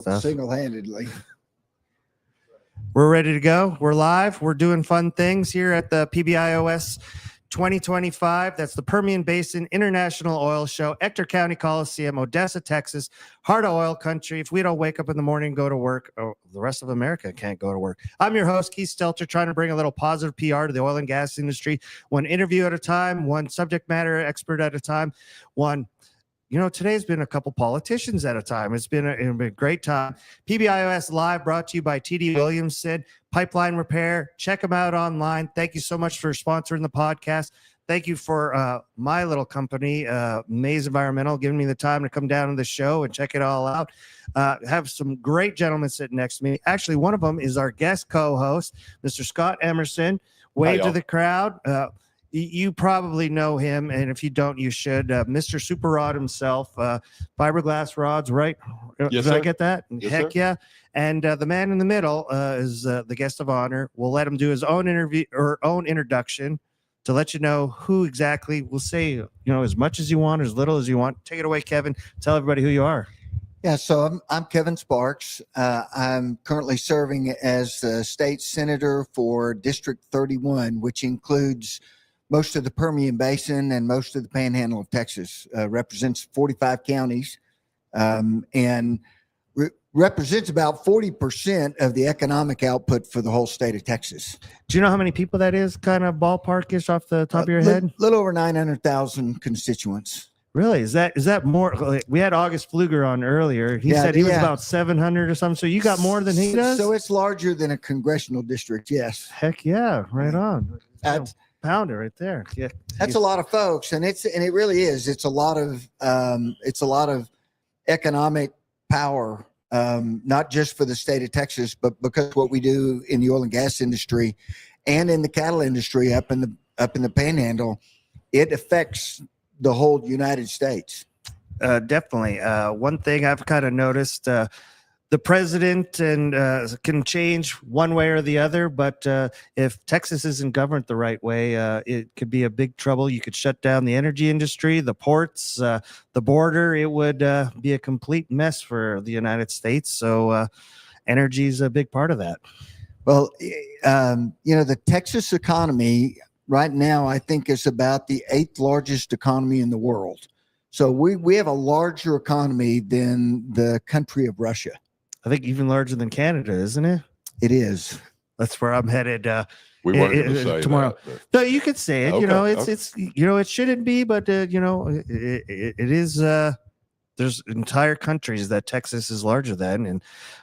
single-handedly. We're ready to go. We're live. We're doing fun things here at the Pbios 2025. That's the Permian Basin International Oil Show, ECTOR County Coliseum, Odessa, Texas, heart of oil country. If we don't wake up in the morning and go to work, the rest of America can't go to work. I'm your host, Keith Stelter, trying to bring a little positive PR to the oil and gas industry, one interview at a time, one subject matter expert at a time, today's been a couple politicians at a time. It's been a great time. Pbios Live brought to you by TD Williamson Pipeline Repair. Check them out online. Thank you so much for sponsoring the podcast. Thank you for my little company, Maze Environmental, giving me the time to come down to the show and check it all out. Have some great gentlemen sitting next to me. Actually, one of them is our guest co-host, Mr. Scott Emerson. Wave to the crowd. You probably know him, and if you don't, you should. Mr. Super Rod himself, fiberglass rods, right? Yes, Did sir. I get that? Yes, Heck sir. yeah. And the man in the middle is the guest of honor. We'll let him do his own interview or own introduction to let you know who exactly. We'll say, as much as you want, as little as you want. Take it away, Kevin. Tell everybody who you are. Yeah, so I'm Kevin Sparks. I'm currently serving as the state senator for District 31, which includes most of the Permian Basin and most of the Panhandle of Texas. Represents 45 counties and represents about 40% of the economic output for the whole state of Texas. Do you know how many people that is, kind of ballparkish off the top of your head? A little over 900,000 constituents. Really? Is that more? Like, we had August Pfluger on earlier. He said he was about 700 or something. So you got more than he does? So it's larger than a congressional district, yes. Heck yeah, right on. Pounder right there. Yeah, that's a lot of folks, and it really is. It's a lot of economic power, not just for the state of Texas, but because what we do in the oil and gas industry, and in the cattle industry up in the Panhandle, it affects the whole United States. Definitely. One thing I've kind of noticed. The president can change one way or the other, but if Texas isn't governed the right way, it could be a big trouble. You could shut down the energy industry, the ports, the border. It would be a complete mess for the United States. So energy is a big part of that. Well, the Texas economy right now, I think, is about the 8th largest economy in the world. So we have a larger economy than the country of Russia. I think even larger than Canada, isn't it? It is. That's where I'm headed. We weren't going to say tomorrow. That, no, you could say it. Okay, it's it shouldn't be, but it is. There's entire countries that Texas is larger than, and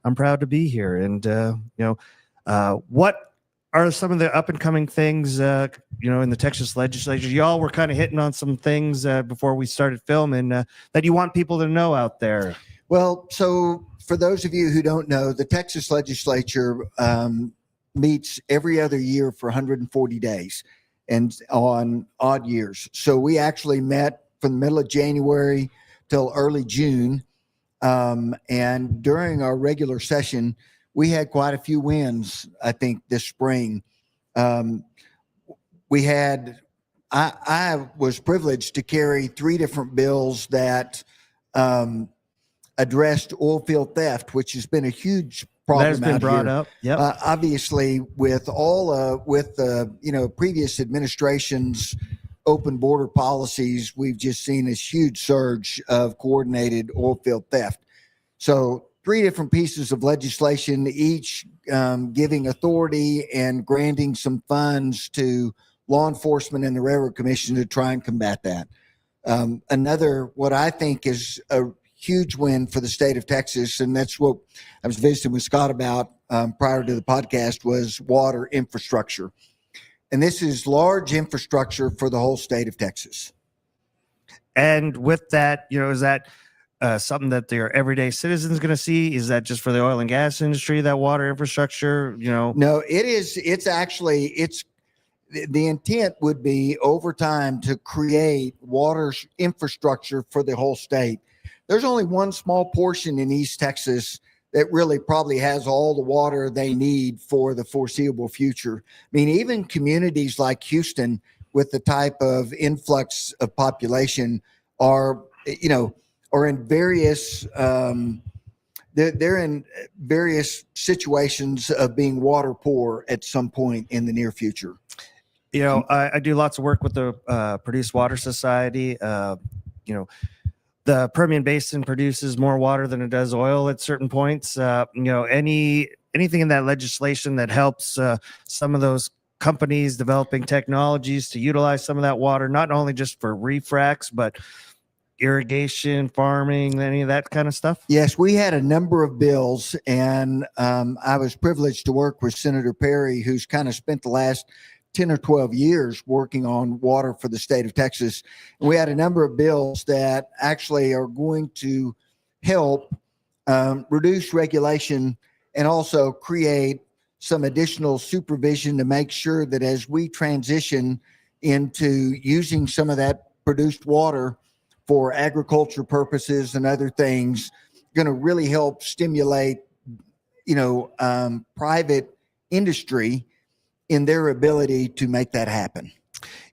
I'm proud to be here. And what are some of the up and coming things? In the Texas legislature, y'all were kind of hitting on some things before we started filming that you want people to know out there. Well, so for those of you who don't know, the Texas legislature meets every other year for 140 days and on odd years. So we actually met from the middle of January till early June. And during our regular session, we had quite a few wins, I think, this spring. I was privileged to carry 3 different bills that addressed oilfield theft, which has been a huge problem. That's been brought up. Yep. Obviously, with previous administrations' open border policies, we've just seen this huge surge of coordinated oilfield theft. So 3 different pieces of legislation, each giving authority and granting some funds to law enforcement and the Railroad Commission to try and combat that. Another, what I think is a huge win for the state of Texas, and that's what I was visiting with Scott about prior to the podcast, was water infrastructure. And this is large infrastructure for the whole state of Texas. And with that, is that something that their everyday citizens going to see? Is that just for the oil and gas industry, that water infrastructure? No, it is. It's the intent would be over time to create water infrastructure for the whole state. There's only one small portion in East Texas that really probably has all the water they need for the foreseeable future. I mean, even communities like Houston, with the type of influx of population, are in various they're in various situations of being water poor at some point in the near future. You know, I do lots of work with the Produced Water Society. You know, the Permian Basin produces more water than it does oil at certain points. You know, anything in that legislation that helps some of those companies developing technologies to utilize some of that water, not only just for refracs, but irrigation, farming, any of that kind of stuff? Yes, we had a number of bills, and I was privileged to work with Senator Perry, who's kind of spent the last 10 or 12 years working on water for the state of Texas. And we had a number of bills that actually are going to help reduce regulation and also create some additional supervision to make sure that as we transition into using some of that produced water for agriculture purposes and other things, going to really help stimulate, private industry in their ability to make that happen.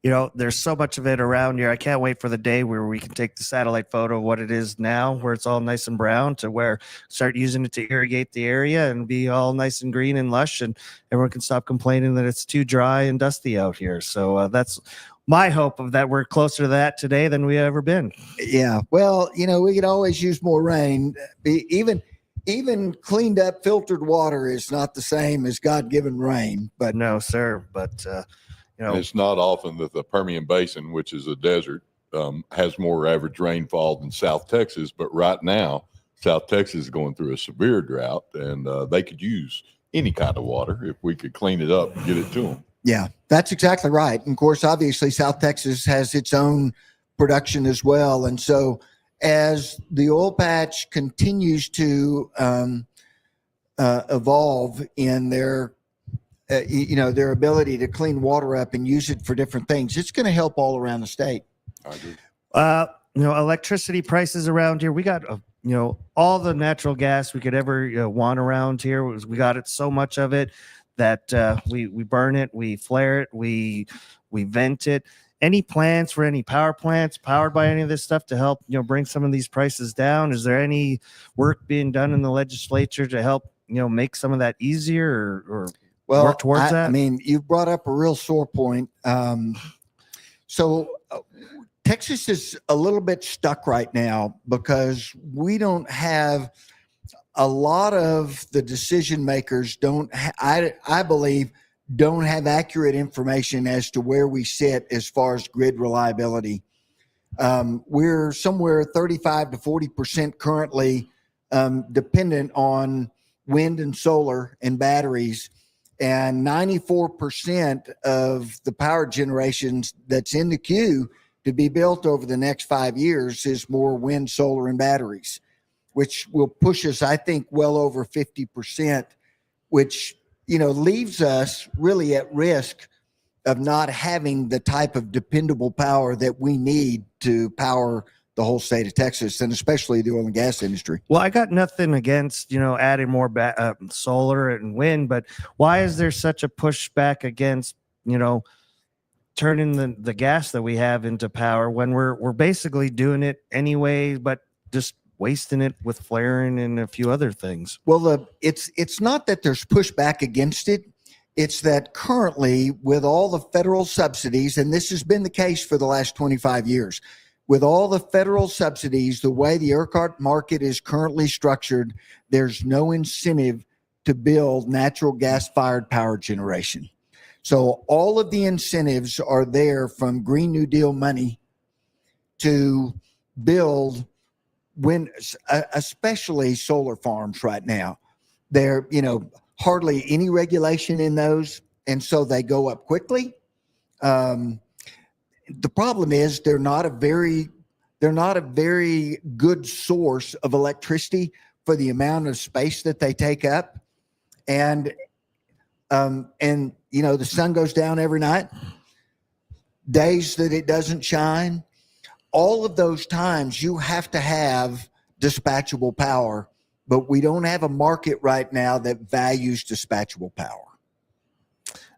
You know, there's so much of it around here. I can't wait for the day where we can take the satellite photo of what it is now, where it's all nice and brown, to where start using it to irrigate the area and be all nice and green and lush, and everyone can stop complaining that it's too dry and dusty out here. So that's my hope, of that we're closer to that today than we ever been. Yeah. Well, we could always use more rain. Even cleaned up filtered water is not the same as God-given rain. But no, sir. But it's not often that the Permian Basin, which is a desert, has more average rainfall than South Texas. But right now, South Texas is going through a severe drought, and they could use any kind of water if we could clean it up and get it to them. Yeah, that's exactly right. And of course, obviously, South Texas has its own production as well. And so as the oil patch continues to evolve in their ability to clean water up and use it for different things, it's going to help all around the state. I agree. Electricity prices around here, we got all the natural gas we could ever want around here. We got it, so much of it that we burn it, we flare it, we vent it. Any plans for any power plants powered by any of this stuff to help bring some of these prices down? Is there any work being done in the legislature to help make some of that easier or work towards that? I mean, you brought up a real sore point. So Texas is a little bit stuck right now because we don't have a lot of the decision makers I believe don't have accurate information as to where we sit as far as grid reliability. We're somewhere 35 to 40% currently dependent on wind and solar and batteries, and 94% of the power generations that's in the queue to be built over the next 5 years is more wind, solar, and batteries, which will push us, I think, well over 50%, which leaves us really at risk of not having the type of dependable power that we need to power the whole state of Texas, and especially the oil and gas industry. Well, I got nothing against, adding more solar and wind, but why is there such a pushback against, turning the gas that we have into power when we're basically doing it anyway, but just wasting it with flaring and a few other things? Well, it's not that there's pushback against it. It's that currently, with all the federal subsidies, and this has been the case for the last 25 years, with all the federal subsidies, the way the ERCOT market is currently structured, there's no incentive to build natural gas-fired power generation. So all of the incentives are there from Green New Deal money to build wind, especially solar farms right now. There, hardly any regulation in those, and so they go up quickly. The problem is they're not a very good source of electricity for the amount of space that they take up, and the sun goes down every night, days that it doesn't shine. All of those times you have to have dispatchable power, but we don't have a market right now that values dispatchable power.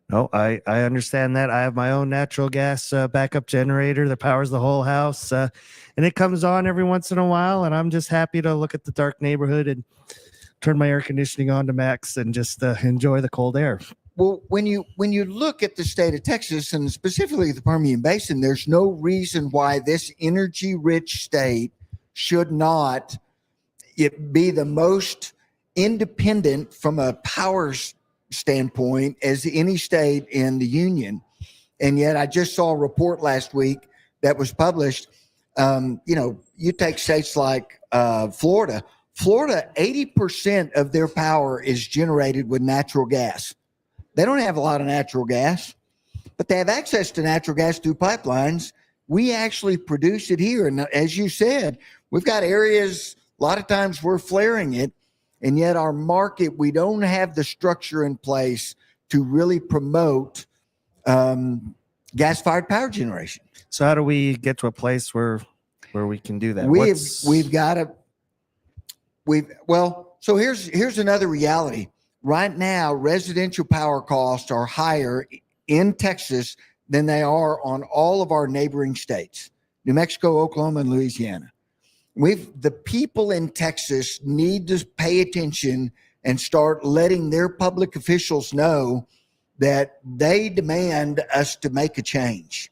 No, I understand that. I have my own natural gas backup generator that powers the whole house, and it comes on every once in a while, and I'm just happy to look at the dark neighborhood and turn my air conditioning on to max and just enjoy the cold air. Well, when you look at the state of Texas and specifically the Permian Basin, there's no reason why this energy-rich state should not be the most independent from a power standpoint as any state in the union. And yet I just saw a report last week that was published. You take states like Florida. Florida, 80% of their power is generated with natural gas. They don't have a lot of natural gas, but they have access to natural gas through pipelines. We actually produce it here. And as you said, we've got areas, a lot of times we're flaring it, and yet our market, we don't have the structure in place to really promote gas-fired power generation. So how do we get to a place where we can do that? So here's another reality. Right now, residential power costs are higher in Texas than they are on all of our neighboring states, New Mexico, Oklahoma, and Louisiana. The people in Texas need to pay attention and start letting their public officials know that they demand us to make a change.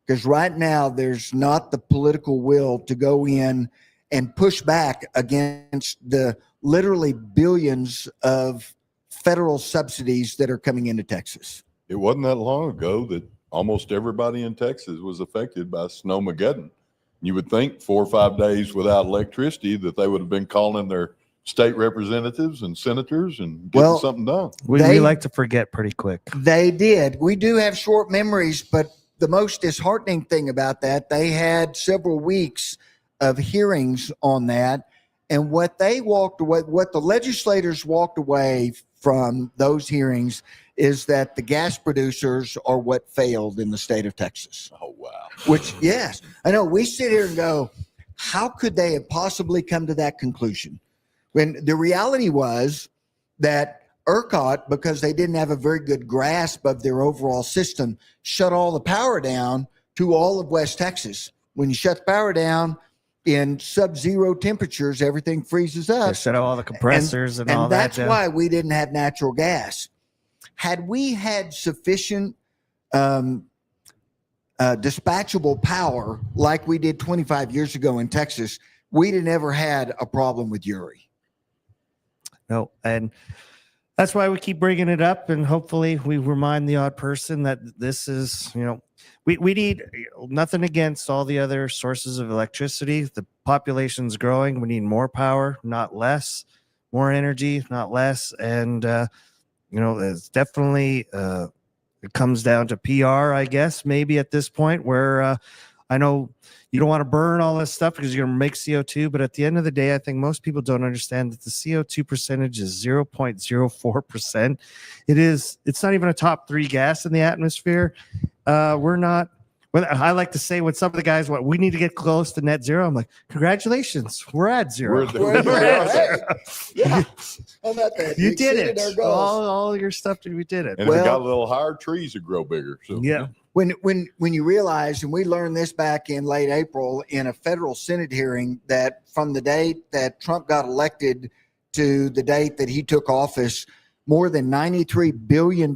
Because right now, there's not the political will to go in and push back against the literally billions of federal subsidies that are coming into Texas. It wasn't that long ago that almost everybody in Texas was affected by Snowmageddon. You would think 4 or 5 days without electricity that they would have been calling their state representatives and senators and getting something done. We like to forget pretty quick. They did. We do have short memories, but the most disheartening thing about that, they had several weeks of hearings on that. And what the legislators walked away from those hearings is that the gas producers are what failed in the state of Texas. Oh, wow. Which, yes, I know we sit here and go, how could they have possibly come to that conclusion? When the reality was that ERCOT, because they didn't have a very good grasp of their overall system, shut all the power down to all of West Texas. When you shut the power down in sub-zero temperatures, everything freezes up. They shut out all the compressors and all that. And that's why we didn't have natural gas. Had we had sufficient dispatchable power like we did 25 years ago in Texas, we'd have never had a problem with Uri. No, and that's why we keep bringing it up, and hopefully we remind the odd person that this is, we need nothing against all the other sources of electricity. The population's growing. We need more power, not less, more energy, not less. And, it's definitely, it comes down to PR, I guess, maybe at this point where I know you don't want to burn all this stuff because you're going to make CO2. But at the end of the day, I think most people don't understand that the CO2 percentage is 0.04%. It's not even a top 3 gas in the atmosphere. We're not. I like to say when some of the guys we need to get close to net zero. I'm like, congratulations, we're at zero. We're at zero. Yeah, I'm at that. You did it. All your stuff. We did it. And if it got a little higher, trees would grow bigger. So yeah. When you realize, and we learned this back in late April in a federal Senate hearing, that from the date that Trump got elected to the date that he took office, more than $93 billion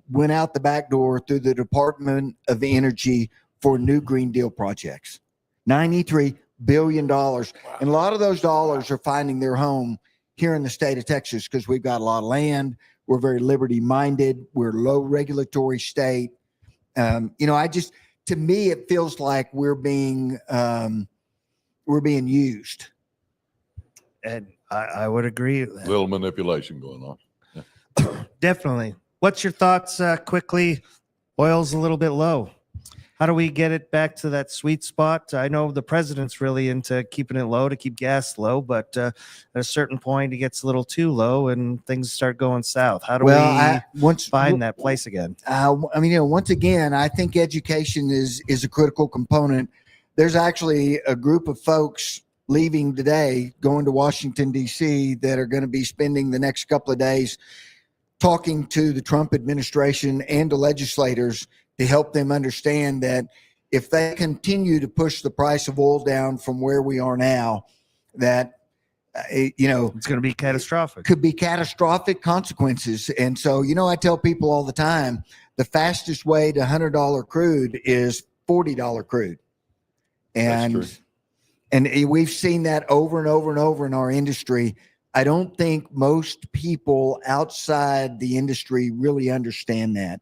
went out the back door through the Department of Energy for new Green Deal projects. $93 billion. Wow. And a lot of those dollars are finding their home here in the state of Texas because we've got a lot of land. We're very liberty-minded. We're a low regulatory state. To me, it feels like we're being used. And I would agree with that. Little manipulation going on. Definitely. What's your thoughts quickly? Oil's a little bit low. How do we get it back to that sweet spot? I know the president's really into keeping it low to keep gas low, but at a certain point, it gets a little too low and things start going south. How do we find that place again? Once again, I think education is a critical component. There's actually a group of folks leaving today, going to Washington, D.C., that are going to be spending the next couple of days talking to the Trump administration and the legislators to help them understand that if they continue to push the price of oil down from where we are now, that It's going to be catastrophic. Could be catastrophic consequences. And so, I tell people all the time, the fastest way to $100 crude is $40 crude. And That's true. and we've seen that over and over and over in our industry. I don't think most people outside the industry really understand that.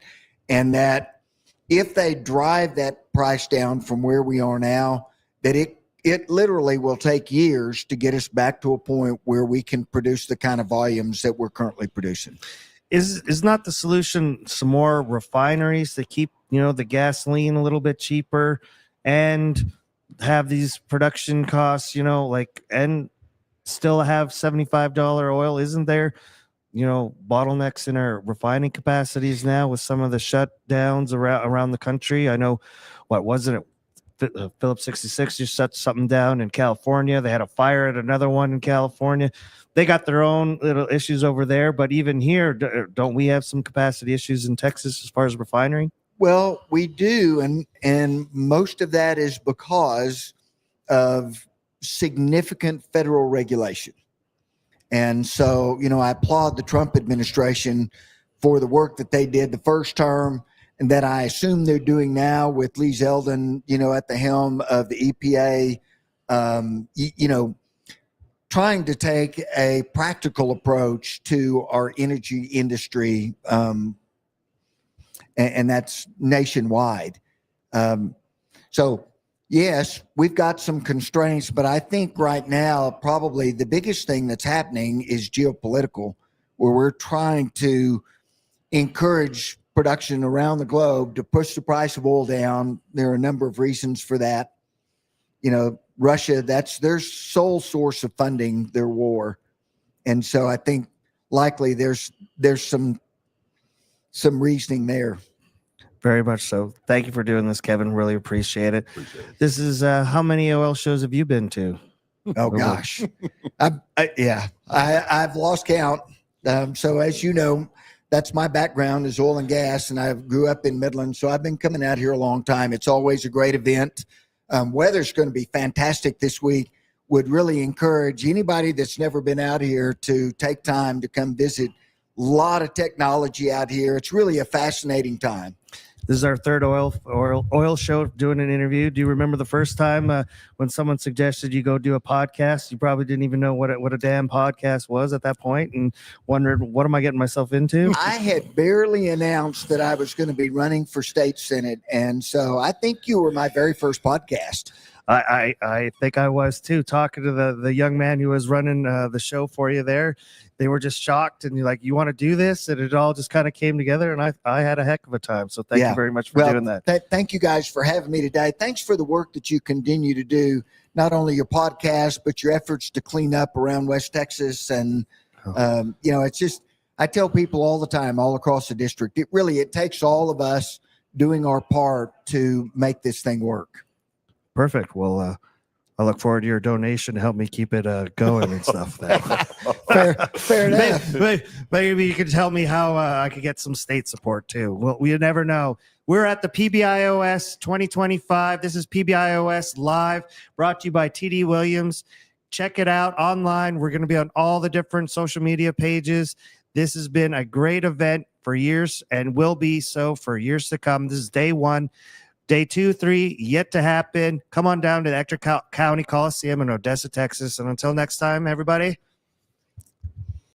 And that if they drive that price down from where we are now, that it literally will take years to get us back to a point where we can produce the kind of volumes that we're currently producing. Is not the solution some more refineries to keep, the gasoline a little bit cheaper and have these production costs, and still have $75 oil? Isn't there, bottlenecks in our refining capacities now with some of the shutdowns around the country? I know, what wasn't it? Phillips 66 just shut something down in California. They had a fire at another one in California. They got their own little issues over there. But even here, don't we have some capacity issues in Texas as far as refinery? Well, we do. And most of that is because of significant federal regulation. And so, I applaud the Trump administration for the work that they did the first term, and that I assume they're doing now with Lee Zeldin, at the helm of the EPA, trying to take a practical approach to our energy industry, and that's nationwide. So, yes, we've got some constraints, but I think right now probably the biggest thing that's happening is geopolitical, where we're trying to encourage production around the globe to push the price of oil down. There are a number of reasons for that. Russia, that's their sole source of funding their war. And so I think likely there's some reasoning there. Very much so. Thank you for doing this, Kevin. Really appreciate it. This is how many oil shows have you been to? Oh gosh, I've lost count. So as you know, that's my background is oil and gas, and I grew up in Midland, so I've been coming out here a long time. It's always a great event. Weather's going to be fantastic this week. Would really encourage anybody that's never been out here to take time to come visit. A lot of technology out here. It's really a fascinating time. This is our third oil show doing an interview. Do you remember the first time when someone suggested you go do a podcast? You probably didn't even know what a damn podcast was at that point and wondered, what am I getting myself into? I had barely announced that I was going to be running for state senate. And so I think you were my very first podcast. I think I was too, talking to the young man who was running the show for you there. They were just shocked, and you're like, you want to do this? And it all just kind of came together, and I had a heck of a time. So thank you very much for doing that. Thank you guys for having me today. Thanks for the work that you continue to do, not only your podcast, but your efforts to clean up around West Texas. And, it's just, I tell people all the time, all across the district, it takes all of us doing our part to make this thing work. Perfect. Well, I look forward to your donation to help me keep it going and stuff. Fair enough. Maybe you could tell me how I could get some state support too. Well, we never know. We're at the Pbios 2025. This is Pbios Live, brought to you by TD Williams. Check it out online. We're going to be on all the different social media pages. This has been a great event for years and will be so for years to come. This is day one. Day 2, 3, yet to happen. Come on down to the ECTOR County Coliseum in Odessa, Texas. And until next time, everybody,